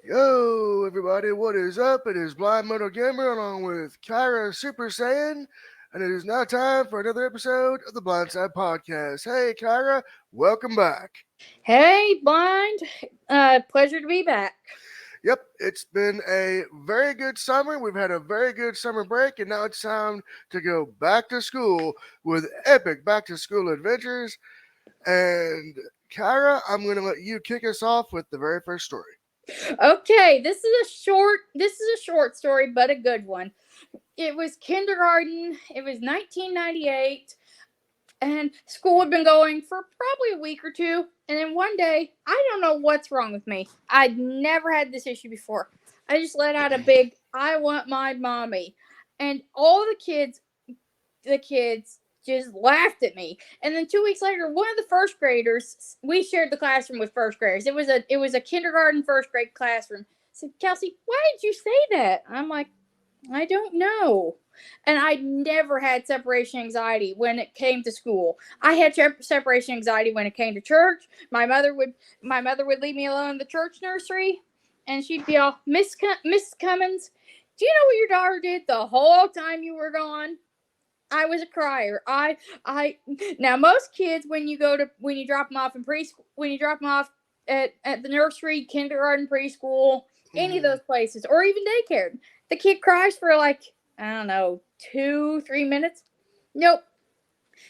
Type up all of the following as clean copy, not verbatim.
Yo, everybody, what is up? It is Blind Metal Gamer along with Kyra Super Saiyan, and it is now time for another episode of the Blindside Podcast. Hey, Kyra, welcome back. Hey, Blind. Pleasure to be back. Yep, it's been a very good summer. We've had a very good summer break, and now it's time to go back to school with epic back to school adventures. And Kyra, I'm going to let you kick us off with the very first story. Okay, this is a short story, but a good one. It was kindergarten. It was 1998, and school had been going for probably a week or two. And then one day, I don't know what's wrong with me. I'd never had this issue before. I just let out a big "I want my mommy," and all the kids just laughed at me. And then 2 weeks later, one of the first graders, we shared the classroom with first graders. It was a kindergarten first grade classroom. Said, Kelsey, why did you say that? I'm like, I don't know. And I never had separation anxiety when it came to school. I had separation anxiety when it came to church. My mother would leave me alone in the church nursery, and she'd be all, Miss Cummins, do you know what your daughter did the whole time you were gone? I was a crier. I now most kids when you drop them off in preschool, when you drop them off at the nursery, kindergarten, preschool, any of Mhm. those places, or even daycare, the kid cries for like, I don't know, 2-3 minutes. Nope,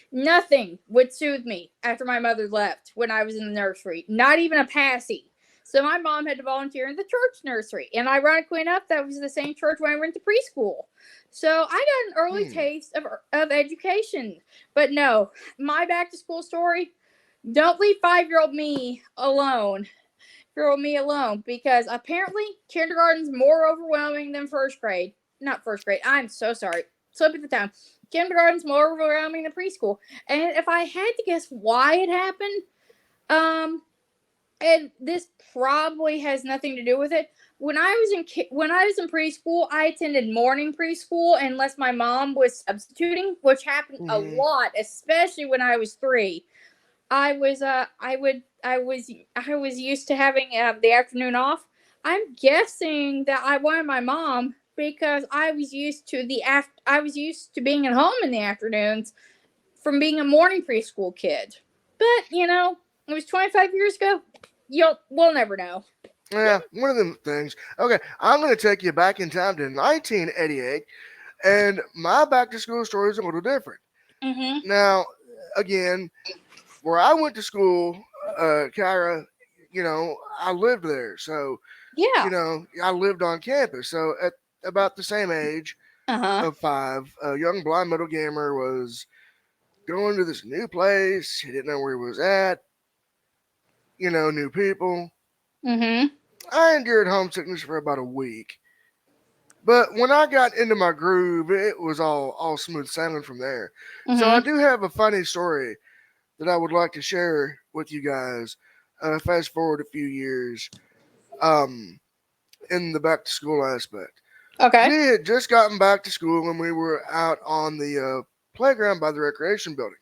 nothing would soothe me after my mother left when I was in the nursery. Not even a passy. So my mom had to volunteer in the church nursery, and ironically enough, that was the same church when I went to preschool. So I got an early Hmm. taste of education. But no, my back to school story. Don't leave 5-year-old me alone. Me alone, because apparently kindergarten's more overwhelming than first grade. Not first grade. I'm so sorry. Slip of the tongue. Kindergarten's more overwhelming than preschool. And if I had to guess why it happened, um, and this probably has nothing to do with it. When I was in preschool, I attended morning preschool unless my mom was substituting, which happened a Mhm. lot, especially when I was 3. I was used to having the afternoon off. I'm guessing that I wanted my mom because I was used to being at home in the afternoons from being a morning preschool kid. But it was 25 years ago. We'll never know. Yeah, one of them things. Okay, I'm going to take you back in time to 1988, and my back to school story is a little different. Mhm. Now, again, where I went to school, Kyra, I lived there. So, Yeah. I lived on campus. So, at about the same age Uh huh. of 5, a young blind metal gamer was going to this new place. He didn't know where he was at, new people. Mhm. I endured homesickness for about a week. But when I got into my groove, it was all smooth sailing from there. So I Mhm. do have a funny story that I would like to share with you guys. Fast forward a few years, um, in the back to school aspect. Okay. We had just gotten back to school and we were out on the playground by the recreation building.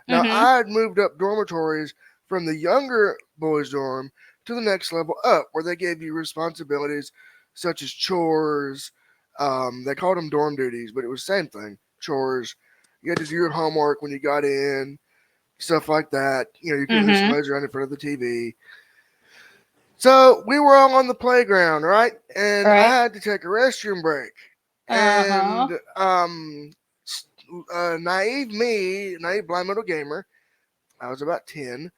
Now Mhm. I had moved up dormitories from the younger boys' dorm to the next level up, where they gave you responsibilities such as chores. They called them dorm duties, but it was the same thing. Chores. You had to do your homework when you got in, stuff like that. You couldn't just Mhm. laze around in front of the TV. So we were all on the playground, right? And I Right. had to take a restroom break. Uh huh. And naive blind metal gamer, I was about 10.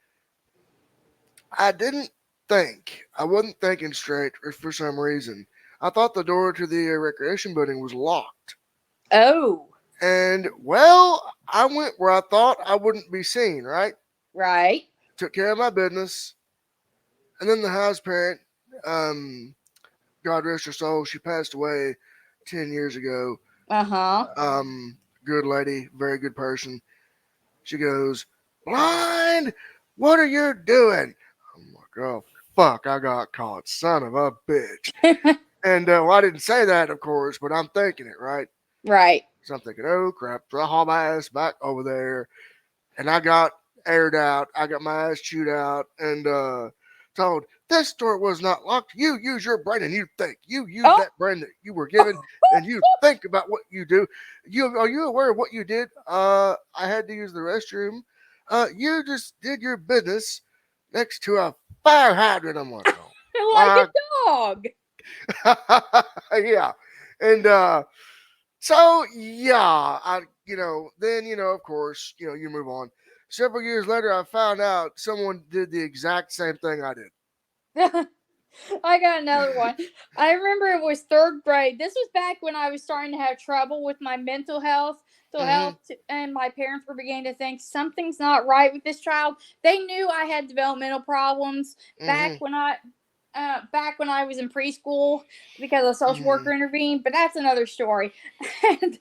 I didn't think, I wasn't thinking straight for some reason. I thought the door to the recreation building was locked. Oh. And, well, I went where I thought I wouldn't be seen, right? Right. Took care of my business. And then the house parent, um, God rest her soul, she passed away 10 years ago. Uh huh. Good lady, very good person. She goes, Blind, what are you doing? I'm like, oh, fuck, I got caught, son of a bitch. And well, I didn't say that, of course, but I'm thinking it, right? Right. So I'm thinking, oh crap, so I haul my ass back over there, and I got aired out. I got my ass chewed out, and told this door was not locked. You use your brain and you think. You use Oh, that brain that you were given and you think about what you do. Are you aware of what you did? I had to use the restroom. You just did your business next to a fire hydrant. I'm like, like oh a dog. my yeah. And so yeah, then of course, you move on. Several years later I found out someone did the exact same thing I did. I got another one. I remember it was third grade. This was back when I was starting to have trouble with my mental Hmm. health, and my parents were beginning to think something's not right with this child. They knew I had developmental problems back Hmm. when I. Back when I was in preschool, because a social Hmm. worker intervened, but that's another story. And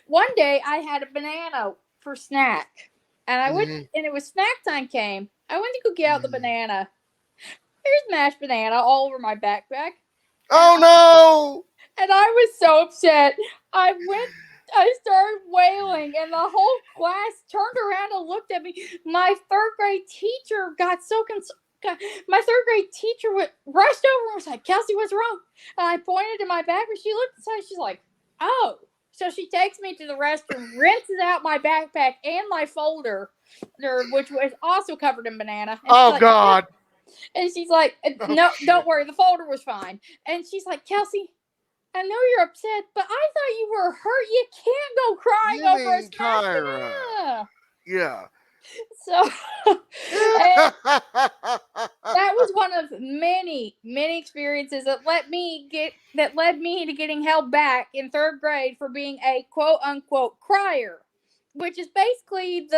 one day I had a banana for snack, and I went, Hmm. and it was snack time came. I went to go get out the Hmm. banana. There's mashed banana all over my backpack, and Oh no! I was so upset. I went. I started wailing, and the whole class turned around and looked at me. My third grade teacher got so concerned. My third grade teacher rushed over and was like, "Kelsey, what's wrong?" And I pointed to my backpack. She looked inside. She's like, "Oh." So she takes me to the restroom, rinses out my backpack and my folder, which was also covered in banana. And she's Oh like, God! and she's like, Oh "No, don't shit! worry. The folder was fine." And she's like, "Kelsey, I know you're upset, but I thought you were hurt. You can't go crying You over a mean smashed Kyra? banana." Yeah. So, and that was one of many, many experiences that led me to getting held back in third grade for being a quote unquote crier, which is basically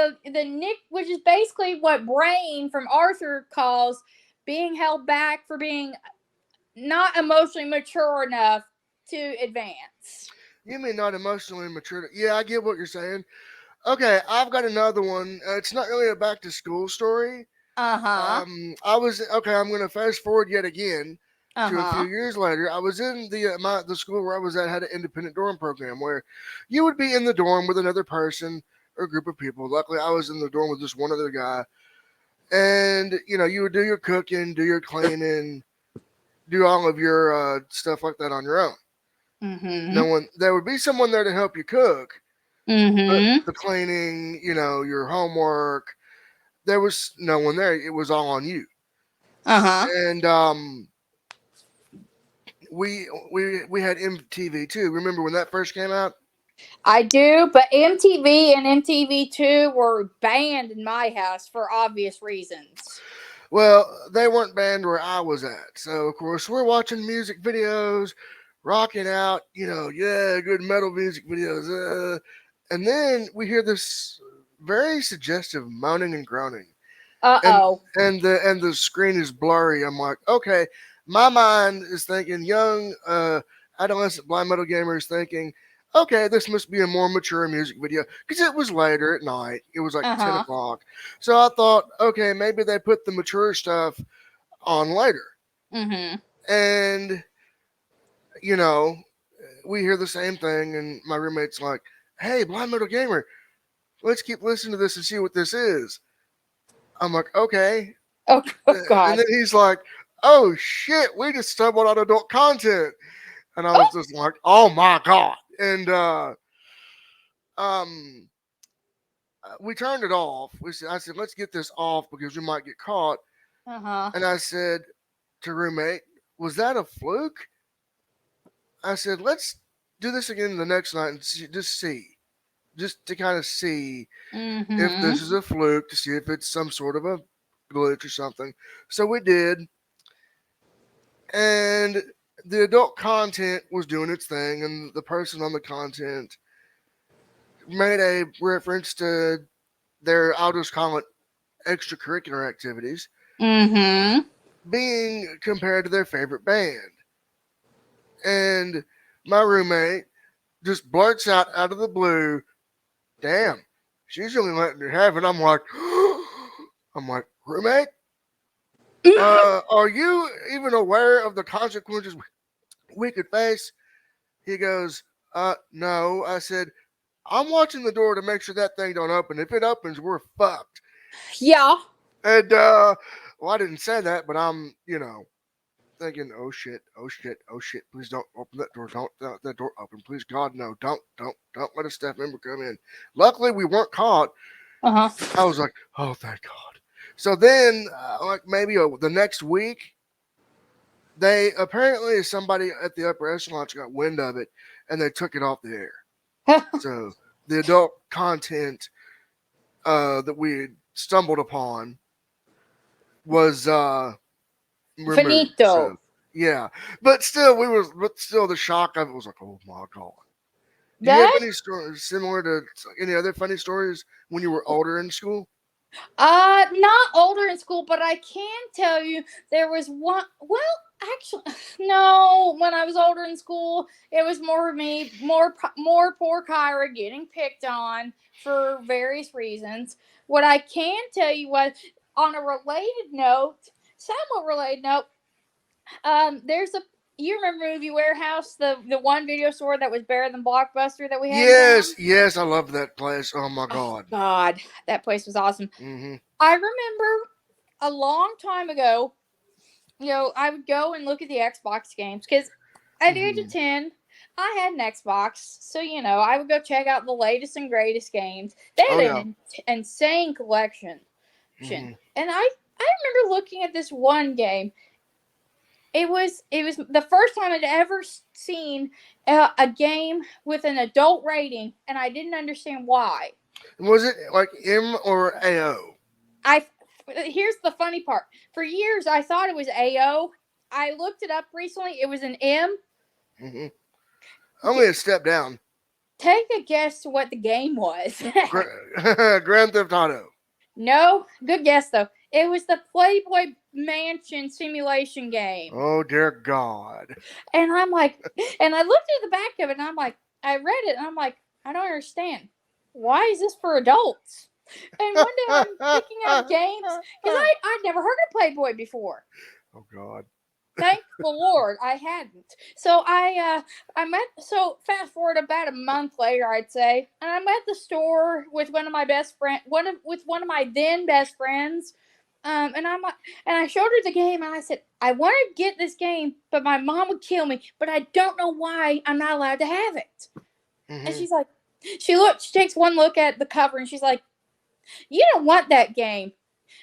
which is basically what Brain from Arthur calls being held back for being not emotionally mature enough to advance. You mean not emotionally mature? Yeah, I get what you're saying. Okay, I've got another one. It's not really a back to school story. Uh huh. I was okay. I'm gonna fast forward yet again Uh to a few huh. years later. I was in the school where I was at had an independent dorm program where you would be in the dorm with another person or group of people. Luckily, I was in the dorm with just one other guy, and you would do your cooking, do your cleaning, do all of your stuff like that on your own. No Mm one there would be someone there to help you cook, hmm. Mm but hmm. the cleaning, your homework, there was no one there. It was all on you. Uh huh. And we had MTV too. Remember when that first came out? I do, but MTV and MTV2 were banned in my house for obvious reasons. Well, they weren't banned where I was at. So of course we're watching music videos, rocking out, yeah, good metal music videos. And then we hear this very suggestive moaning and groaning. Uh And oh. and the screen is blurry. I'm like, okay, my mind is thinking young adolescent blind metal gamers thinking, okay, this must be a more mature music video because it was later at night. It was like Uh 10 huh. o'clock. So I thought, okay, maybe they put the mature stuff on later. Mm hmm. And you know, we hear the same thing, and my roommate's like, hey, blind metal gamer, let's keep listening to this and see what this is. I'm like, okay. Oh, oh And God. then he's like, "Oh shit, we just stumbled on adult content," and I was Oh. just like, "Oh my god!" And um, we turned it off. I said, "Let's get this off because we might get caught." Uh huh. And I said to roommate, "Was that a fluke?" I said, "Let's do this again the next night and just to kind of see Mm if hmm. this is a fluke, to see if it's some sort of a glitch or something." So we did, and the adult content was doing its thing, and the person on the content made a reference to their, I'll just call it, extracurricular activities Mm hmm. being compared to their favorite band. And my roommate just blurts out of the blue, damn, she's only letting her have it. I'm like, roommate, are you even aware of the consequences we could face? He goes, no. I said, I'm watching the door to make sure that thing don't open. If it opens, we're fucked. Yeah. And Well, I didn't say that, but I'm, thinking, oh shit, oh shit, oh shit. Please don't open that door. Don't let that door open. Please, God, no. Don't let a staff member come in. Luckily, we weren't caught. Uh huh. I was like, oh, thank God. So then, like maybe the next week, they apparently somebody at the upper echelons got wind of it, and they took it off the air. So the adult content that we had stumbled upon was removed. Finito. So yeah, but still, the shock of it was like, oh my God. Do you have That any stories similar to any other funny stories when you were older in school? not older in school, but I can tell you there was one. Well, actually, no. When I was older in school, it was more me, more poor Kyra getting picked on for various reasons. What I can tell you was, on a related note, somewhat related note, there's a. You remember Movie Warehouse, the one video store that was better than Blockbuster that we had in town? Yes, I love that place. Oh my God. God, that place was awesome. Hmm. I remember a long time ago, I would go and look at the Xbox games because at the age of 10, I had an Xbox. So, I would go check out the latest and greatest games. They Oh had yeah. an insane collection. Hmm. And I remember looking at this one game. It was the first time I'd ever seen a game with an adult rating, and I didn't understand why. Was it like M or AO? I Here's the funny part. For years, I thought it was AO. I looked it up recently. It was an M. Hmm. Only a step down. Take a guess what the game was. Grand Theft Auto. No, good guess though. It was the Playboy Mansion simulation game. Oh dear God. And I'm like, and I looked at the back of it, and I'm like, I read it, and I'm like, I don't understand. Why is this for adults? And one day I'm picking up games because I'd never heard of Playboy before. Oh God. Thank the Lord I hadn't. So so fast forward about a month later, I'd say, and I'm at the store with one of my best friend, with one of my then best friends. And I'm like, and I showed her the game, and I said, I want to get this game, but my mom would kill me, but I don't know why I'm not allowed to have it. Hmm. And she's like, she takes one look at the cover, and she's like, you don't want that game.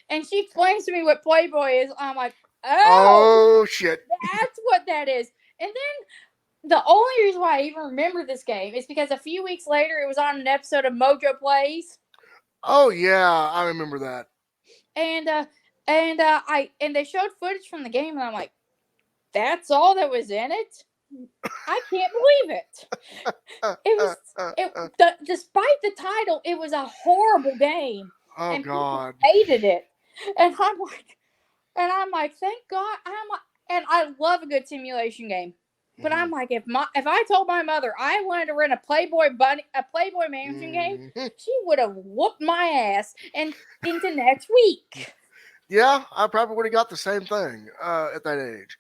And she explains to me what Playboy is. I'm like, Oh shit. that's what that is. And then the only reason why I even remember this game is because a few weeks later it was on an episode of Mojo Plays, Oh yeah, I remember that. and they showed footage from the game, and I'm like, that's all that was in it. I can't believe it. Despite the title, it was a horrible game, Oh and people God. hated it. And I'm like, thank God. And I love a good simulation game. But I'm like, if I told my mother I wanted to rent a Playboy Mansion game, Mhm. she would have whooped my ass and into next week. Yeah, I probably would have got the same thing at that age.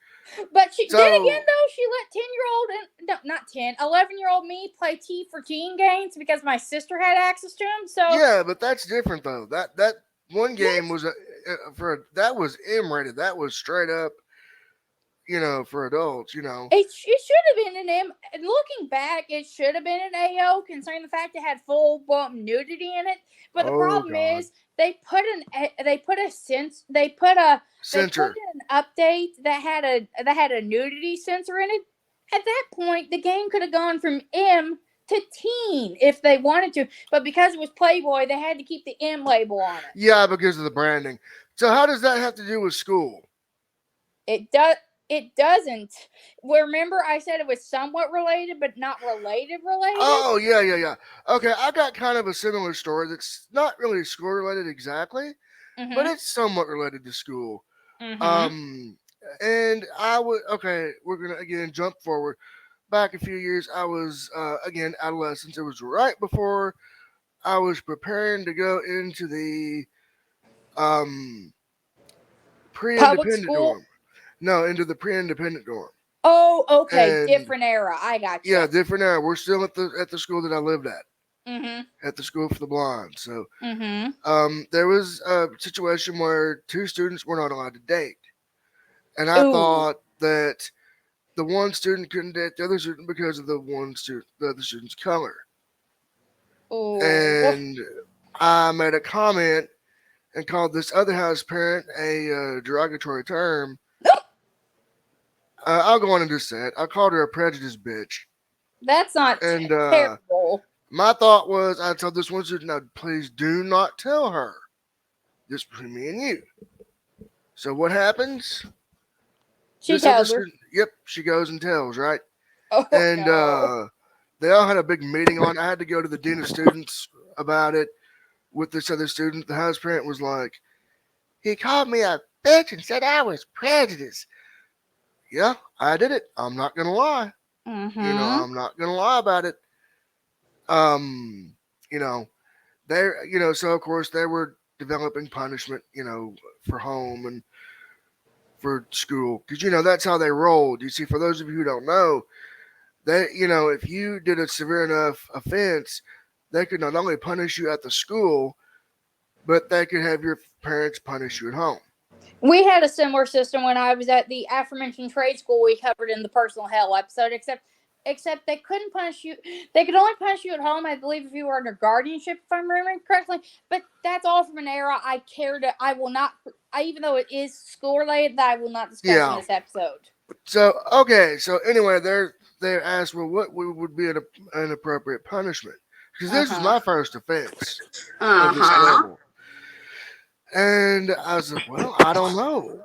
But then So again, though, she let 10-year-old and no, not 10, 11-year-old me play T for Teen games because my sister had access to them. So yeah, but that's different though. That one game was that was M rated. That was straight up, for adults. it should have been an M. Looking back, it should have been an AO, considering the fact it had full blown nudity in it. But the Oh problem God. is they put Censor. an update that had a nudity sensor in it. At that point, the game could have gone from M to teen if they wanted to, but because it was Playboy, they had to keep the M label on it. Yeah, because of the branding. So how does that have to do with school? It does. It doesn't. Well, remember, I said it was somewhat related, but not related. Oh yeah. Okay, I got kind of a similar story that's not really school related exactly, but Mhm. it's somewhat related to school. Mhm. Um, and I would okay, we're gonna again jump forward back a few years. I was again adolescence. It was right before I was preparing to go into the um Public pre-independent school. dorm. No, into the pre-independent dorm. Oh, okay. And Different era. I got yeah, you. different era. We're still at the school that I lived at. Mhm. at the School for the Blind. So Mhm. there was a situation where two students were not allowed to date, and I Ooh. thought that the one student couldn't date the other student because of the other student's color. Ooh. And I made a comment and called this other house parent a derogatory term. I'll go on and just say it. I called her a prejudiced bitch. That's not And terrible. my thought was, I told this one student, now please do not tell her. This between me and you. So what happens? She This other tells her. student, yep, she goes and tells, right? Oh And no. they all had a big meeting on. I had to go to the dean of students about it with this other student. The house parent was like, he called me a bitch and said I was prejudiced. Yeah, I did it. I'm not gonna lie. Mhm. I'm not gonna lie about it. Um, you know, so of course they were developing punishment, for home and for school, because that's how they rolled. You see, for those of you who don't know, if you did a severe enough offense, they could not only punish you at the school, but they could have your parents punish you at home. We had a similar system when I was at the aforementioned trade school we covered in the personal hell episode, except they couldn't punish you. They could only punish you at home, I believe, if you were under guardianship, if I'm remembering correctly. But that's all from an era I will not, even though it is school related, that I will not discuss in Yeah. this episode. So okay. So anyway, they asked, well, what would be an appropriate punishment? Because this is my first offense of this level, and I was like, well, I don't know.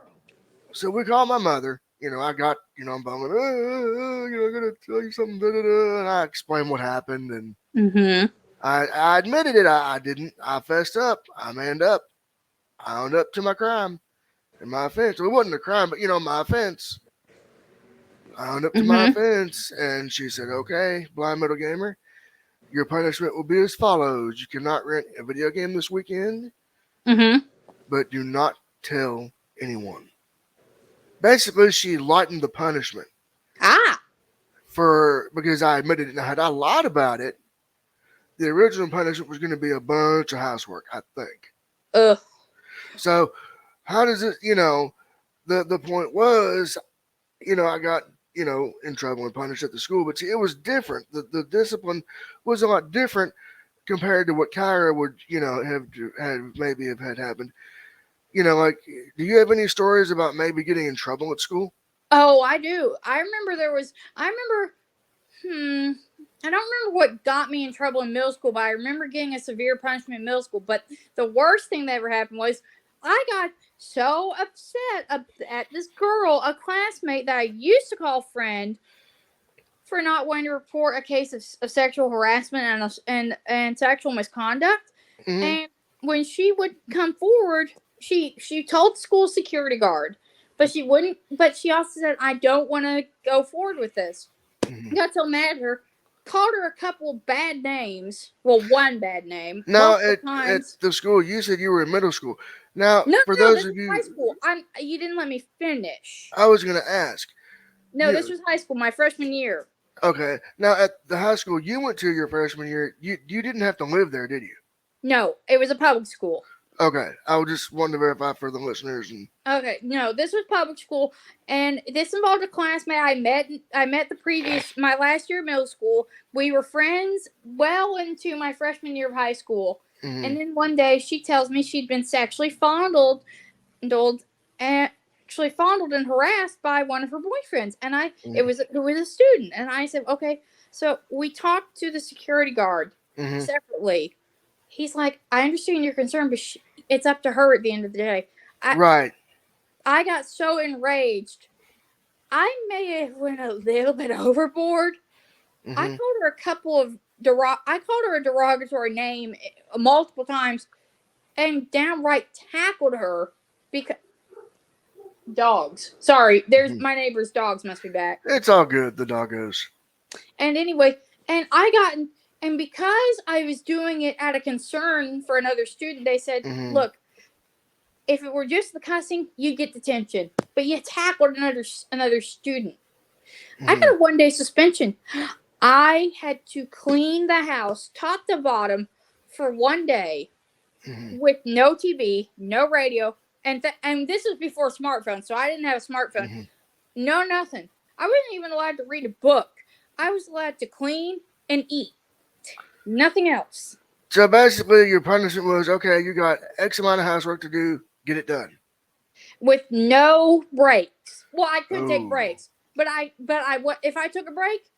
So we called my mother. I got, I'm bumming, I gotta tell you something, da, da, da. And I explained what happened, and Mm-hmm. I admitted it. I didn't. I fessed up. I manned up. I owned up to my crime and my offense. Well, it wasn't a crime, but my offense. I owned up to my Mm-hmm. offense, and she said, "Okay, blind metal gamer, your punishment will be as follows: you cannot rent a video game this weekend, Mm-hmm. but do not tell anyone." Basically, she lightened the punishment Ah. because I admitted it. Now, had I lied about it, the original punishment was going to be a bunch of housework, I think. Ugh. So, how does it? The point was, I got in trouble and punished at the school, but see, it was different. The discipline was a lot different compared to what Kyra would have had happened. Like, do you have any stories about maybe getting in trouble at school? Oh, I do. I remember. I don't remember what got me in trouble in middle school, but I remember getting a severe punishment in middle school. But the worst thing that ever happened was I got so upset at this girl, a classmate that I used to call friend, for not wanting to report a case of sexual harassment and sexual misconduct. Mm-hmm. And when she would come forward, she told the school security guard, but she wouldn't. But she also said, "I don't want to go forward with this." Mm-hmm. Got so mad at her, called her a couple bad names. Well, one bad name Now, multiple at times. the school, you said you were in middle school. Now, No, for no, those this of was high you, school. You didn't let me finish. I was going to ask. No, this was high school, my freshman year. Okay. Now, at the high school you went to your freshman year, you didn't have to live there, did you? No, it was a public school. Okay. I was just wanting to verify for the listeners. Okay, no, this was public school, and this involved a classmate I met. My last year of middle school. We were friends well into my freshman year of high school, Mm-hmm. and then one day she tells me she'd been sexually fondled and harassed by one of her boyfriends, and it was a student, and I said, okay. So we talked to the security guard separately. He's like, I understand your concern, but it's up to her at the end of the day. Right. I got so enraged. I may have went a little bit overboard. Mm-hmm. I called her a derogatory name multiple times, and downright tackled her because dogs. Sorry, there's my neighbor's dogs must be back. It's all good, the doggos. And anyway, and because I was doing it out of concern for another student, they said, look, if it were just the cussing, you'd get detention. But you tackled another student. I got a 1-day suspension. I had to clean the house top to bottom for one day Mhm. with no TV, no radio, and this was before smartphones, so I didn't have a smartphone. Mhm. No, nothing. I wasn't even allowed to read a book. I was allowed to clean and eat. Nothing else. So basically, your punishment was okay. You got X amount of housework to do. Get it done. With no breaks. Well, I could take Oh, breaks, but what if I took a break?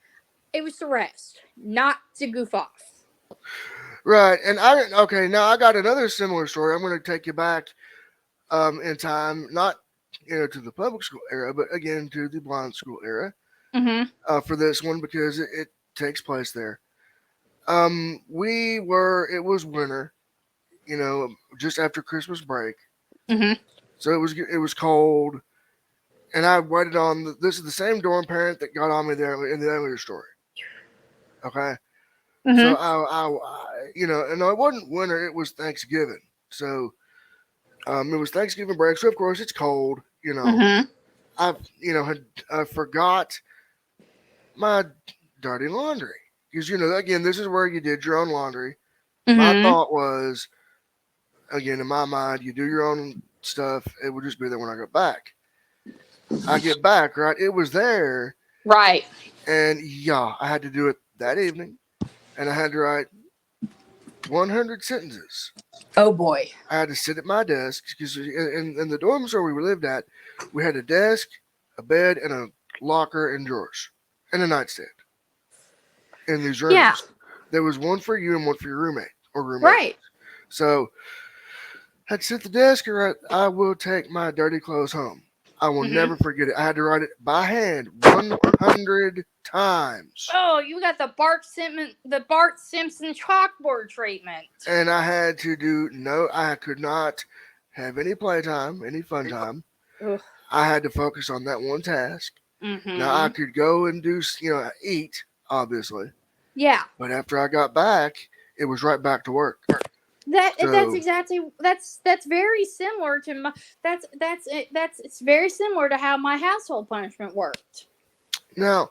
It was to rest, not to goof off. right. And okay. Now I got another similar story. I'm going to take you back in time, not to the public school era, but again to the blind school era Mm-hmm. for this one because it takes place there. It was winter, just after Christmas break, Mm-hmm. so it was cold, and I waited on. This is the same dorm parent that got on me there in the earlier story. Okay, so Mm-hmm. and it wasn't winter; it was Thanksgiving. So, it was Thanksgiving break. So of course it's cold. Mm-hmm. I forgot my dirty laundry because again this is where you did your own laundry. My Mm-hmm. thought was again in my mind you do your own stuff. It would just be there when I got back. I get back right. It was there, Right. and yeah, I had to do it that evening, and I had to write 100 sentences. Oh boy. I had to sit at my desk because in the dorms where we lived at, we had a desk, a bed, and a locker and drawers, and a nightstand in these Yeah. rooms. There was one for you and one for your roommate or roommate. Right. So I'd sit at the desk and write, I will take my dirty clothes home. I will Mm-hmm. never forget it. I had to write it by hand 100 times. Oh, you got the Bart Simpson chalkboard treatment. And I had to I could not have any playtime, any fun time. Ugh. I had to focus on that one task. Mm-hmm. Now I could go and do, eat, obviously. Yeah. But after I got back, it was right back to work. That's So- exactly that's very similar to my it's very similar to how my household punishment worked. Now,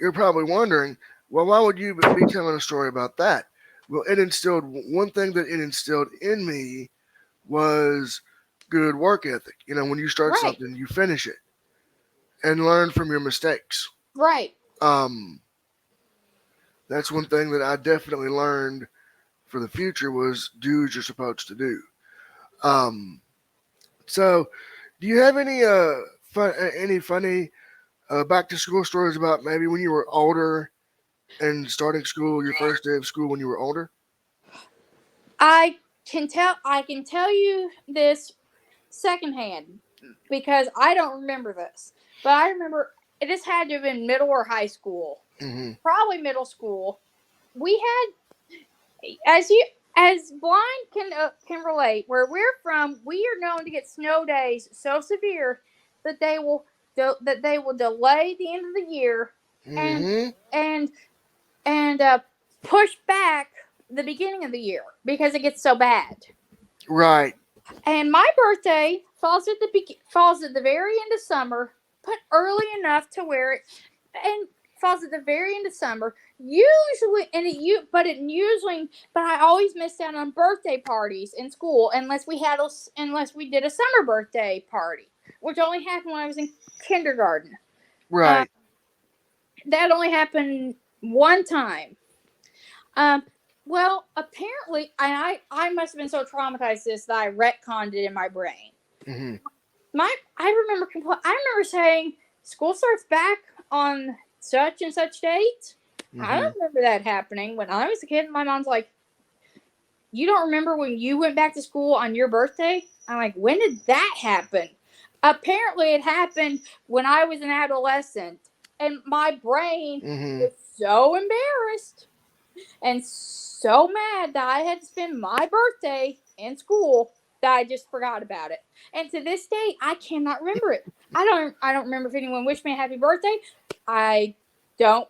you're probably wondering, well, why would you be telling a story about that? Well, one thing that it instilled in me was good work ethic. When you start Right. something, you finish it and learn from your mistakes. Right. That's one thing that I definitely learned for the future was do what you're supposed to do. So, do you have any funny back to school stories about maybe when you were older and starting school, your first day of school when you were older? I can tell you this secondhand because I don't remember this. But I remember this had to have been middle or high school. Mm-hmm. Probably middle school. We had as blind can relate, where we're from, we are known to get snow days so severe that they will delay the end of the year Mm-hmm. and push back the beginning of the year because it gets so bad. Right. And my birthday falls at the very end of summer, but early enough to where it and falls at the very end of summer. Usually, but I always missed out on birthday parties in school unless we did a summer birthday party, which only happened when I was in kindergarten. Right. That only happened one time. Well, apparently, I must have been so traumatized that I retconned it in my brain. Mm-hmm. I remember saying school starts back on such and such date. Mm-hmm. I don't remember that happening when I was a kid. My mom's like, "You don't remember when you went back to school on your birthday?" I'm like, "When did that happen?" Apparently, it happened when I was an adolescent, and my brain Mm-hmm. was so embarrassed and so mad that I had to spend my birthday in school that I just forgot about it. And to this day, I cannot remember it. I don't remember if anyone wished me a happy birthday. I don't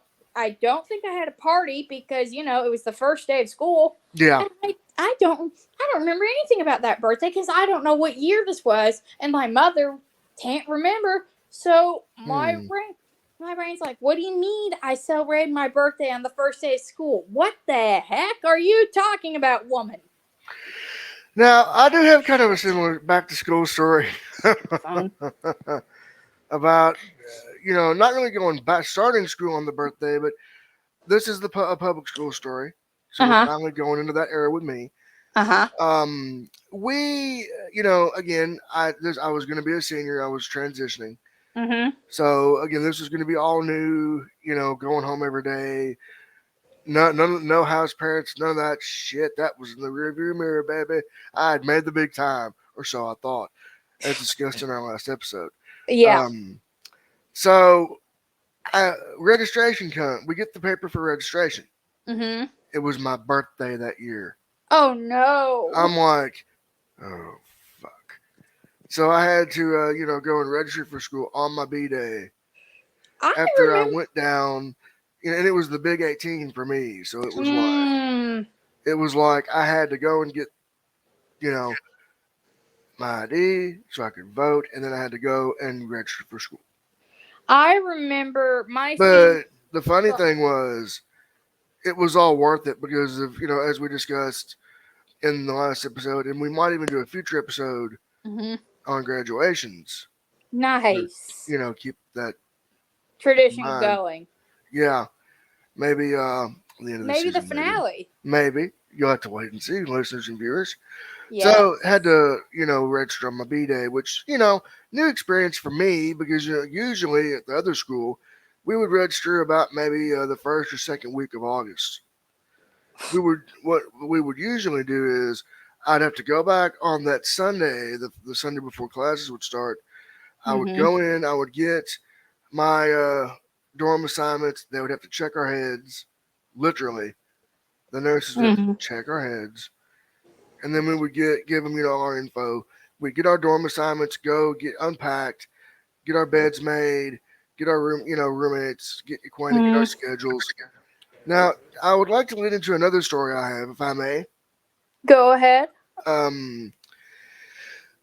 think I had a party because it was the first day of school. Yeah. And I don't remember anything about that birthday because I don't know what year this was, and my mother can't remember. So my brain, My brain's like, what do you mean I celebrated my birthday on the first day of school? What the heck are you talking about, woman? Now, I do have kind of a similar back to school story Phone. about, not really going back, starting school on the birthday, but this is a public school story. So we're Uh-huh. finally going into that era with me. Uh-huh. We, again, I was going to be a senior. I was transitioning. Mm-hmm. So again, this was going to be all new. Going home every day. No house parents, none of that shit. That was in the rearview mirror, baby. I had made the big time, or so I thought, as discussed in our last episode. Yeah. Um, so registration come. We get the paper for registration. Mm-hmm. It was my birthday that year. Oh no. I'm like, oh fuck. So I had to, go and register for school on my B day. I After I remember. went down, and it was the big 18 for me. So Mm, it was like I had to go and get, you know, my ID so I could vote, and then I had to go and register for school. I remember my senior. But the funny thing was, it was all worth it because of, as we discussed in the last episode, and we might even do a future episode Mm-hmm. on graduations. Nice Keep that in tradition mind. going. Yeah, maybe the end of the Maybe the season. finale. Maybe you'll have to wait and see, listeners and viewers. Yeah. So had to, register on my B day, which, new experience for me because usually at the other school, we would register about maybe the first or second week of August. What we would usually do is I'd have to go back on that Sunday, the Sunday before classes would start. I would Mm-hmm. go in, I would get my dorm assignments. They would have to check our heads, literally. The nurses would have to Mm-hmm. check our heads, and then we would give them our info. We'd get our dorm assignments, go get unpacked, get our beds made, get our roommates, get acquainted, get our Mm-hmm. schedules. Now, I would like to lead into another story I have, if I may. Go ahead. Um,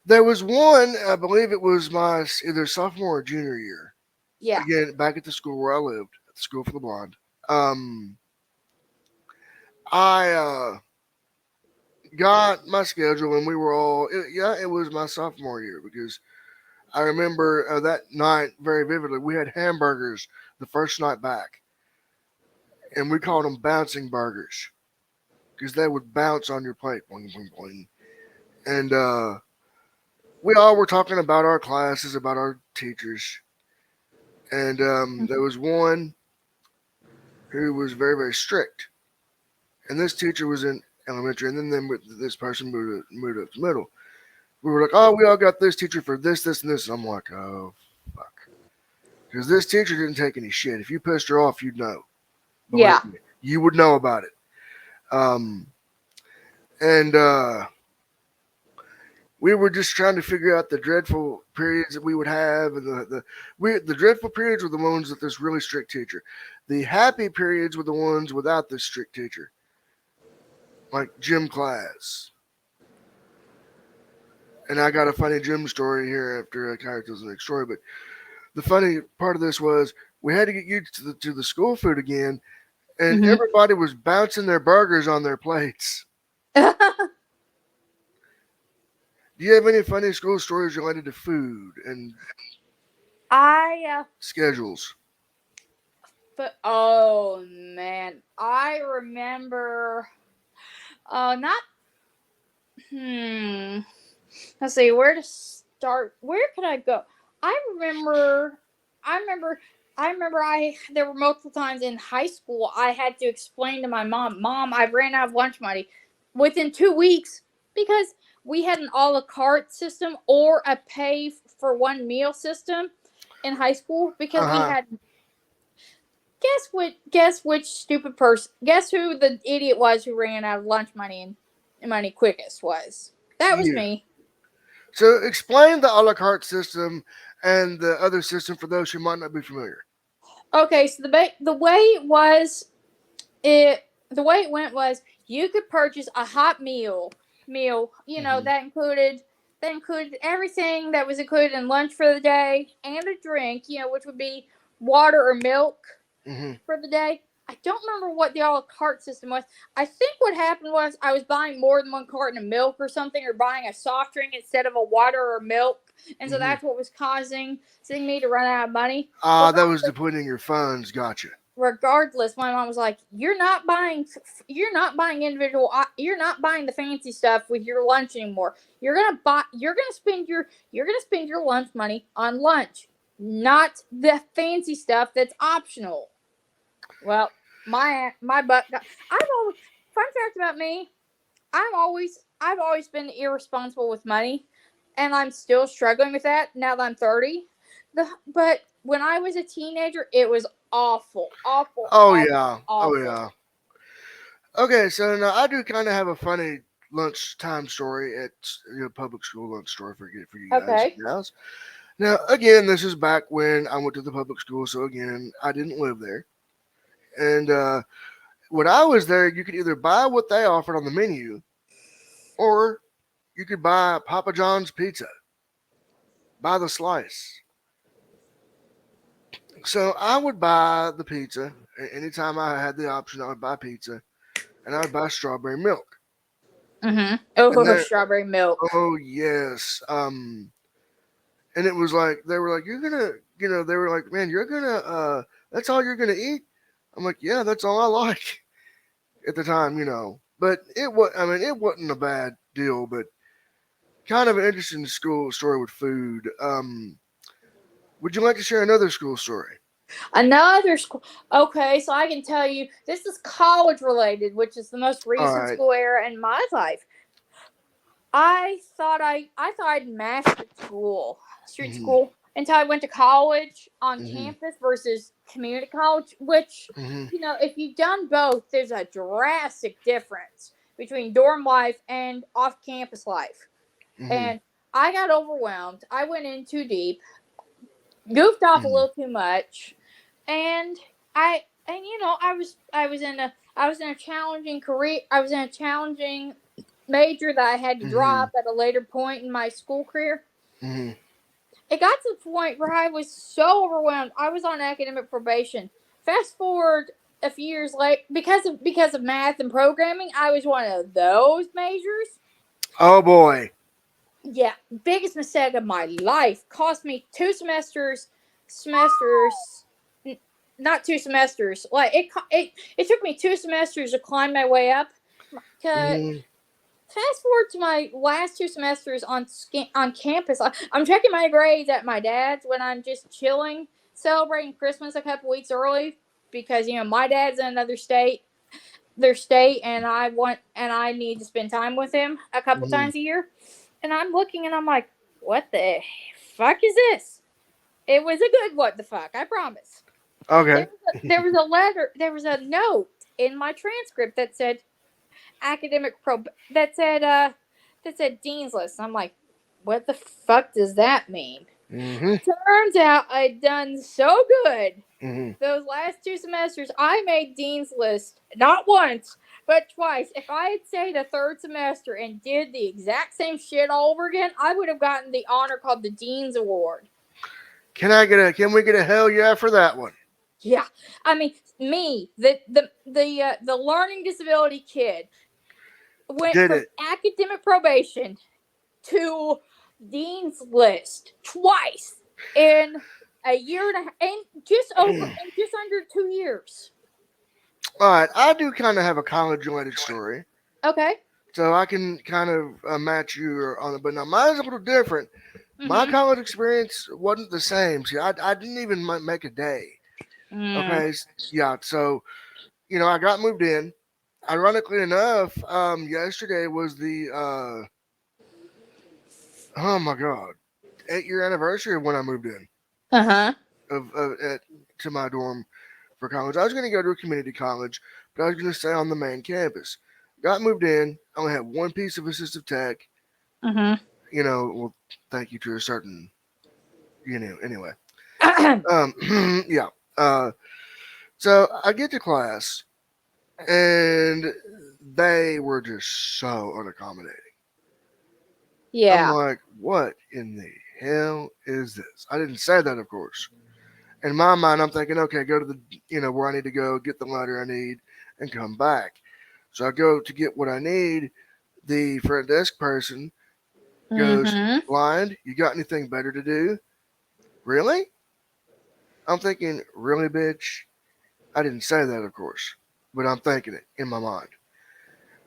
there was one, I believe it was my either sophomore or junior year. Yeah. Again, back at the school where I lived, at the School for the Blind. I got my schedule, and we were all. It was my sophomore year because I remember that night very vividly. We had hamburgers the first night back, and we called them bouncing burgers because they would bounce on your plate, boing, boing, boing. And we all were talking about our classes, about our teachers, and there was one who was very, very strict, and this teacher was in elementary, and then this person moved up to middle. We were like, oh, we all got this teacher for this, this, and this. And I'm like, oh, fuck. Because this teacher didn't take any shit. If you pissed her off, you'd know. Yeah. Me, you would know about it. And we were just trying to figure out the dreadful periods that we would have, and the dreadful periods were the ones with this really strict teacher. The happy periods were the ones without this strict teacher, like gym class. And I got a funny gym story here after I kind of tells the next story. But the funny part of this was we had to get used to the school food again, and Mhm. everybody was bouncing their burgers on their plates. Do you have any funny school stories related to food and schedules? But oh man, I remember. Not. Let's see where to start. Where could I go? I remember. I remember. I remember. There were multiple times in high school I had to explain to my mom, "Mom, I ran out of lunch money within 2 weeks because we had an a la carte system or a pay for one meal system in high school because we had." Guess which stupid person? Guess who the idiot was who ran out of lunch money and money quickest was? That was You. me. So explain the a la carte system and the other system for those who might not be familiar. Okay, so the way it was, the way it went was you could purchase a hot meal. You know that included everything that was included in lunch for the day and a drink. You know, which would be water or milk Hmm. for the day. I don't remember what the a la carte system was. I think what happened was I was buying more than one carton of milk or something, or buying a soft drink instead of a water or milk, and so Hmm. that's what was causing me to run out of money. That was depleting your funds. Gotcha. Regardless, my mom was like, you're not buying the fancy stuff with your lunch anymore. You're gonna spend your lunch money on lunch, not the fancy stuff that's optional. Well, my butt got. I've always Fun fact about me. I've always been irresponsible with money, and I'm still struggling with that now that I'm 30. But when I was a teenager, it was awful, awful, Oh awful, yeah. Oh awful. yeah. Okay, so now I do kind of have a funny lunchtime story at public school lunch story for you guys. Okay. Yes. Now again, this is back when I went to the public school, so again, I didn't live there. And when I was there, you could either buy what they offered on the menu, or you could buy Papa John's pizza by the slice. So I would buy the pizza anytime I had the option. I would buy pizza, and I would buy strawberry milk. Mm-hmm. And Oh, then, strawberry milk. oh yes, and it was like they were like, you're gonna, they were like, man, you're gonna, that's all you're gonna eat. I'm like, yeah, that's all I like at the time. But it was, I mean, it wasn't a bad deal, but kind of an interesting school story with food. Would you like to share another school story? Another school. Okay, so I can tell you this is college related, which is the most All recent right. school era in my life. I thought I'd mastered street Mm-hmm. school, until I went to college on Mm-hmm. campus versus community college. Which, Mm-hmm. if you've done both, there's a drastic difference between dorm life and off campus life. Mm-hmm. And I got overwhelmed. I went in too deep, goofed off a Mm-hmm. little too much, and I was in a challenging career. I was in a challenging major that I had to Mm-hmm. drop at a later point in my school career. Mm-hmm. It got to the point where I was so overwhelmed. I was on academic probation. Fast forward a few years later, because of math and programming, I was one of those majors. Oh boy. Yeah, biggest mistake of my life. Cost me two semesters, not 2 semesters. Like it took me 2 semesters to climb my way up. Mm-hmm. Fast forward to my last 2 semesters on campus. I'm checking my grades at my dad's when I'm just chilling, celebrating Christmas a couple weeks early, because my dad's in another state, and I need to spend time with him a couple Mm-hmm. times a year. And I'm looking and I'm like, what the fuck is this? It was a good what the fuck, I promise. Okay. There was a note in my transcript that said that said dean's list. I'm like, what the fuck does that mean? Mm-hmm. Turns out I'd done so good Mm-hmm. those last 2 semesters. I made dean's list not once but twice. If I had stayed a third semester and did the exact same shit all over again, I would have gotten the honor called the dean's award. Can we get a hell yeah for that one? Yeah, I mean, me, the learning disability kid, went Did from it. academic probation to dean's list twice in a year and a half, and just under 2 years. All right, I do kind of have a college related story, Okay. so I can kind of match you on it. But now mine's a little different. My Mm-hmm. college experience wasn't the same. See, I didn't even make a day. Mm. Okay, yeah. So I got moved in. Ironically enough, yesterday was the oh my god, 8-year anniversary of when I moved in Uh-huh. to my dorm for college. I was going to go to a community college, but I was going to stay on the main campus. Got moved in. Only had one piece of assistive tech. Mm-hmm. Well, thank you to a certain, anyway. Uh-huh. Yeah. So I get to class, and they were just so unaccommodating. I'm Yeah. like, what in the hell is this? I didn't say that, of course. In my mind, I'm thinking, okay, go to the, where I need to go, get the letter I need, and come back. So I go to get what I need. The front desk person goes, Mm-hmm. "Blind, you got anything better to do?" Really? I'm thinking, really, bitch? I didn't say that, of course, but I'm thinking it in my mind.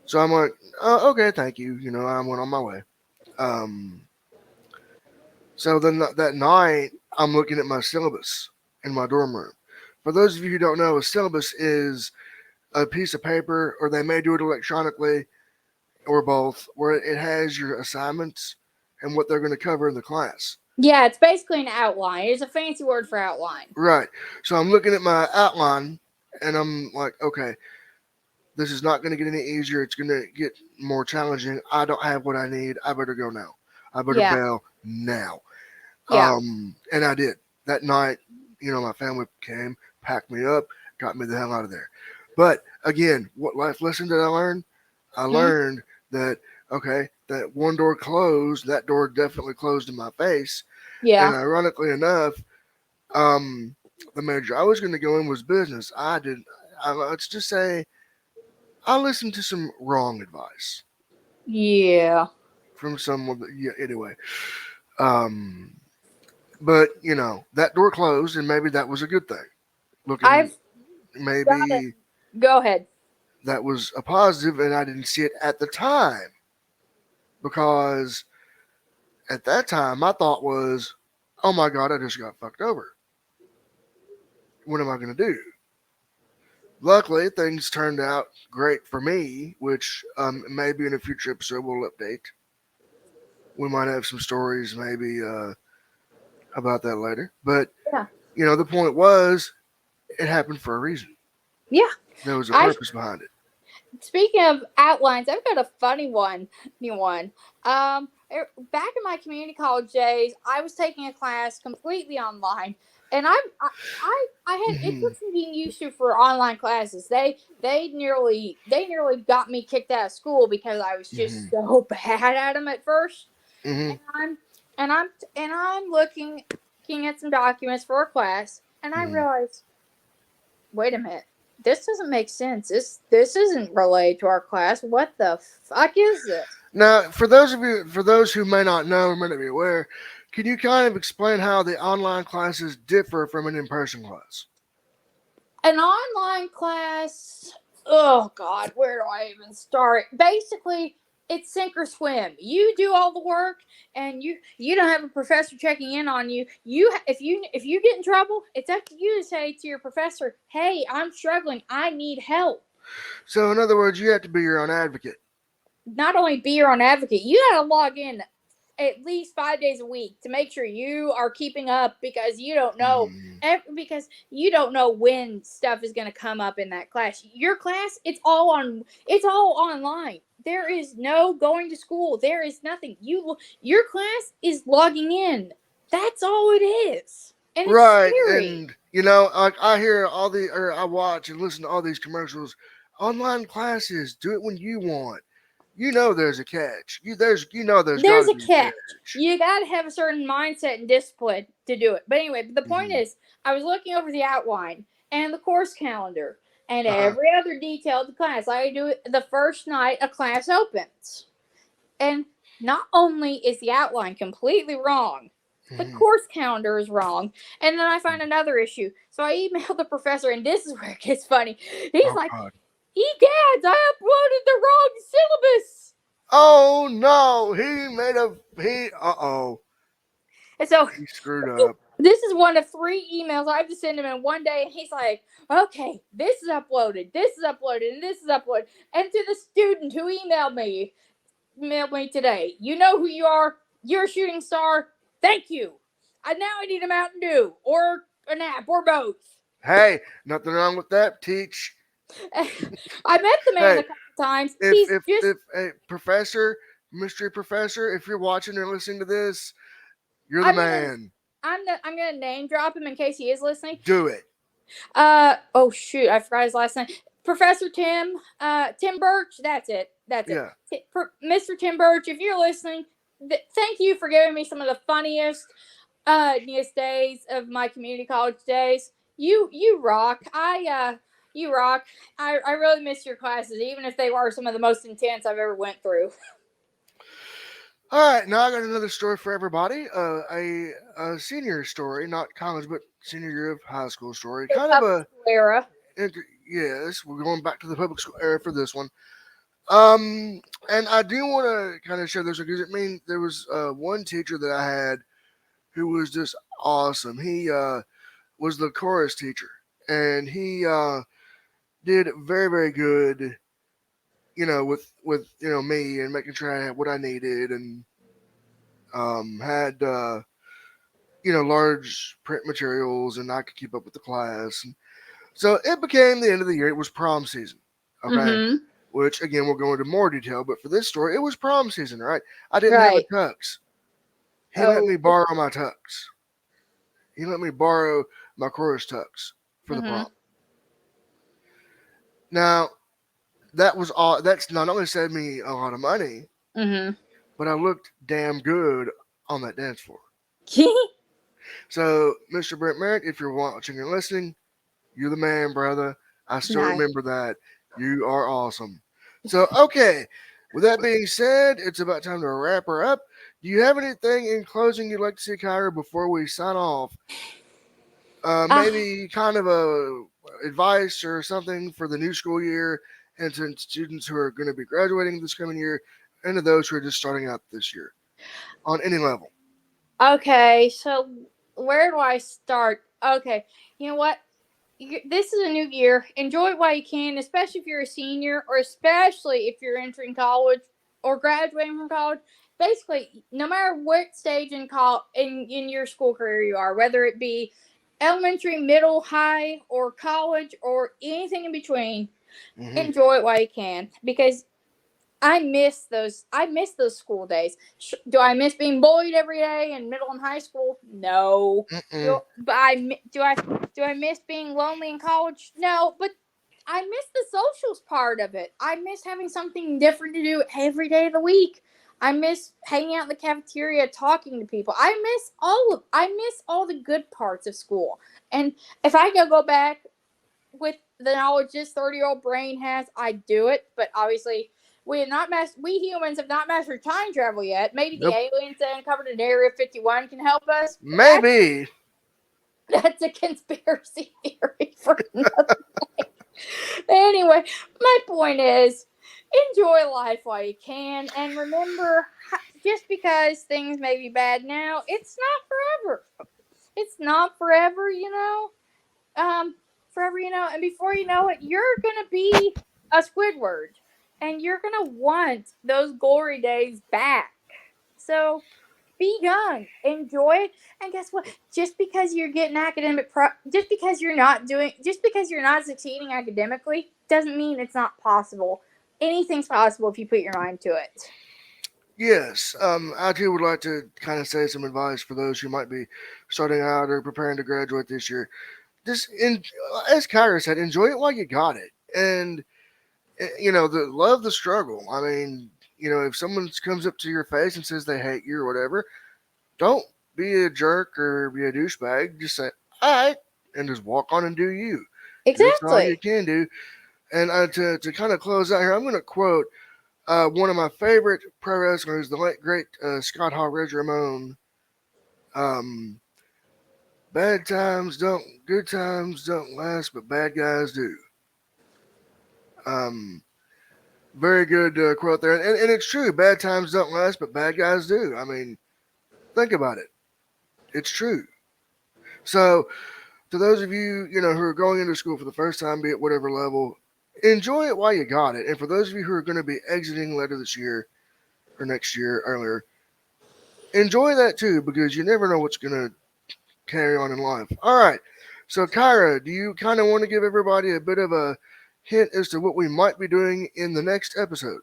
So I'm like, okay, thank you. I went on my way. Um, so then that night, I'm looking at my syllabus in my dorm room. For those of you who don't know, a syllabus is a piece of paper, or they may do it electronically, or both, where it has your assignments and what they're going to cover in the class. Yeah, it's basically an outline. It's a fancy word for outline. Right. So I'm looking at my outline, and I'm like, okay, this is not going to get any easier. It's going to get more challenging. I don't have what I need. I better go now. I better Yeah, bail now. yeah. And I did. That night, my family came, packed me up, got me the hell out of there. But again, what life lesson did I learn? I Hmm? learned that, okay, that one door closed, that door definitely closed in my face. And Yeah. ironically enough, um, the major I was going to go in was business. Let's just say I listened to some wrong advice Yeah. from someone. Yeah, anyway. Um, but that door closed, and maybe that was a good thing. Looking, I've got it. maybe Go ahead. that was a positive, and I didn't see it at the time because at that time my thought was, "Oh my God, I just got fucked over. What am I going to do?" Luckily, things turned out great for me, which maybe in a future episode we'll update. We might have some stories maybe about that later. But Yeah. the point was it happened for a reason. Yeah. There was a I purpose behind it. Speaking of outlines, I've got a funny one. New one. Back in my community college days, I was taking a class completely online, and I had it Hmm. took some getting used to for online classes. They nearly got me kicked out of school because I was just Hmm. so bad at them at first. Hmm. And I'm looking at some documents for a class, and I Hmm. realized, wait a minute, this doesn't make sense. This isn't related to our class. What the fuck is this? Now, for those who may not know or may not be aware, can you kind of explain how the online classes differ from an in-person class? An online class. Oh God, where do I even start? Basically, it's sink or swim. You do all the work, and you don't have a professor checking in on you. If you get in trouble, it's up to you to say to your professor, "Hey, I'm struggling. I need help." So, in other words, you have to be your own advocate. Not only be your own advocate, you gotta log in at least 5 days a week to make sure you are keeping up because Hmm. you don't know when stuff is going to come up in that class. Your class, it's all online. There is no going to school. There is nothing. Your class is logging in. That's all it is. And it's Right, scary. and like I hear or I watch and listen to all these commercials. Online classes, do it when you want. There's a catch. There's got There's to a be a catch. catch. You got to have a certain mindset and discipline to do it. But anyway, the point Hmm. is, I was looking over the outline and the course calendar and Uh-huh. every other detail of the class. I do it the first night a class opens. And not only is the outline completely wrong, the Hmm. course calendar is wrong. And then I find another issue. So I emailed the professor, and this is where it gets funny. He's Oh like, God. "Egads, I uploaded the wrong syllabus." Oh no, Uh oh, And so he screwed up. this is one of 3 emails I have to send him in one day, and he's like, "Okay, this is uploaded, this is uploaded, and this is uploaded." And to the student who emailed me today, you know who you are. You're a shooting star. Thank you. I need a Mountain Dew or a nap or both. Hey, nothing wrong with that. Teach. I met the man Hey, a couple times. if He's if just if a professor, mystery professor, if you're watching or listening to this, you're the I'm gonna man. I'm gonna name drop him in case he is listening. Do it. Oh shoot, I forgot his last name. Professor Tim, Tim Birch. That's it. That's it. Yeah. Mr. Tim Birch, if you're listening, thank you for giving me some of the funniest, funniest days of my community college days. You rock. You rock. I really miss your classes, even if they were some of the most intense I've ever went through. All right, now I got another story for everybody. A senior story, not college, but senior year of high school story. The Kind of public a school era. yes, we're going back to the public school era for this one. And I do want to kind of share this because there was one teacher that I had who was just awesome. He was the chorus teacher, and he did very very good. With me and making sure I had what I needed, and had large print materials, and I could keep up with the class. And so it became the end of the year. It was prom season. Okay. Mm-hmm. Which again we'll go into more detail, but for this story, it was prom season, right? I didn't have a Right. tux. He let Oh. me borrow my tux. He let me borrow my chorus tux for the Mm-hmm. prom. Now that was all. That's not only saved me a lot of money, Mm-hmm. but I looked damn good on that dance floor. So, Mr. Brent Merritt, if you're watching and listening, you're the man, brother. I still Nice. remember that. You are awesome. So, okay. With that being said, it's about time to wrap her up. Do you have anything in closing you'd like to see, Kyra, before we sign off? Maybe kind of a advice or something for the new school year, and to students who are going to be graduating this coming year, and to those who are just starting out this year on any level. Okay, so where do I start? Okay, you know what? This is a new year. Enjoy it while you can, especially if you're a senior, or especially if you're entering college or graduating from college. Basically, no matter what stage in your school career you are, whether it be elementary, middle, high, or college, or anything in between, Hmm. enjoy it while you can, because I miss those. I miss those school days. Do I miss being bullied every day in middle and high school? No. Mm-mm. Do I miss being lonely in college? No. But I miss the socials part of it. I miss having something different to do every day of the week. I miss hanging out in the cafeteria, talking to people. I miss all the good parts of school. And if I could go back with the knowledge this 30-year-old brain has, I do it. But obviously, we humans have not mastered time travel yet. Maybe the Nope. aliens that uncovered in Area 51 can help us. But Maybe. that's a conspiracy theory for another day. Anyway, my point is, enjoy life while you can, and remember, just because things may be bad now, it's not forever. It's not forever, forever, and before you know it, you're gonna be a Squidward, and you're gonna want those glory days back. So be young, enjoy it, and guess what? Just because you're getting just because you're not succeeding academically, doesn't mean it's not possible. Anything's possible if you put your mind to it. Yes. I too would like to kind of say some advice for those who might be starting out or preparing to graduate this year. Just as Kyra said, enjoy it while you got it, and love the struggle. I mean, if someone comes up to your face and says they hate you or whatever, don't be a jerk or be a douchebag. Just say, all right, and just walk on and do you. That's all you Exactly. can do. And to kind of close out here, I'm going to quote one of my favorite pro wrestlers, the late great Scott Hall Reg Ramon. Um, good times don't last, but bad guys do. Um, Very good quote there, and it's true. Bad times don't last, but bad guys do. I mean, think about it. It's true. So, to those of you who are going into school for the first time, be at whatever level, enjoy it while you got it. And for those of you who are going to be exiting later this year or next year earlier, enjoy that too, because you never know what's going to carry on in life. All right. So, Kyra, do you kind of want to give everybody a bit of a hint as to what we might be doing in the next episode?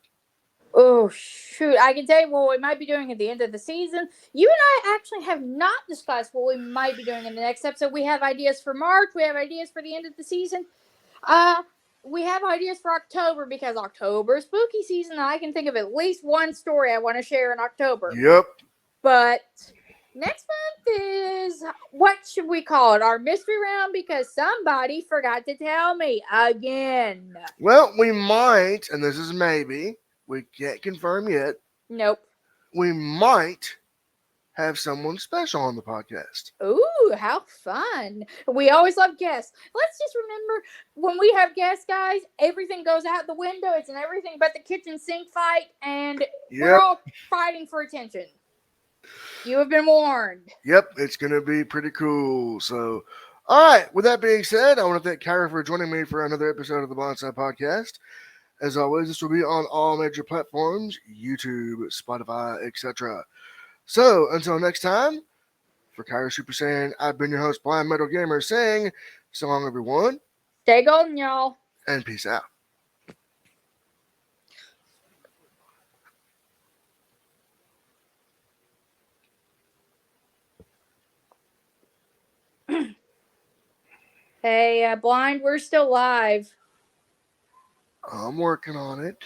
Oh shoot! I can tell you what we might be doing at the end of the season. You and I actually have not discussed what we might be doing in the next episode. We have ideas for March. We have ideas for the end of the season. Uh, we have ideas for October because October is spooky season. And I can think of at least one story I want to share in October. Yep. But Next month is, what should we call it? Our mystery round, because somebody forgot to tell me again. Well, we might, and this is maybe, we can't confirm yet, Nope. we might have someone special on the podcast. Ooh, how fun. We always love guests. Let's just remember, when we have guests, guys, everything goes out the window. It's an everything but the kitchen sink fight, and we're Yep, all fighting for attention. You have been warned. yep, it's going to be pretty cool. So, all right, with that being said, I want to thank Kyra for joining me for another episode of the Bonsai Podcast. As always, this will be on all major platforms, YouTube, Spotify, etc. So, until next time, for Kyra Super Saiyan, I've been your host, Blind Metal Gamer, saying so long, everyone, Stay golden, y'all. and peace out. Hey, Blind, we're still live. I'm working on it.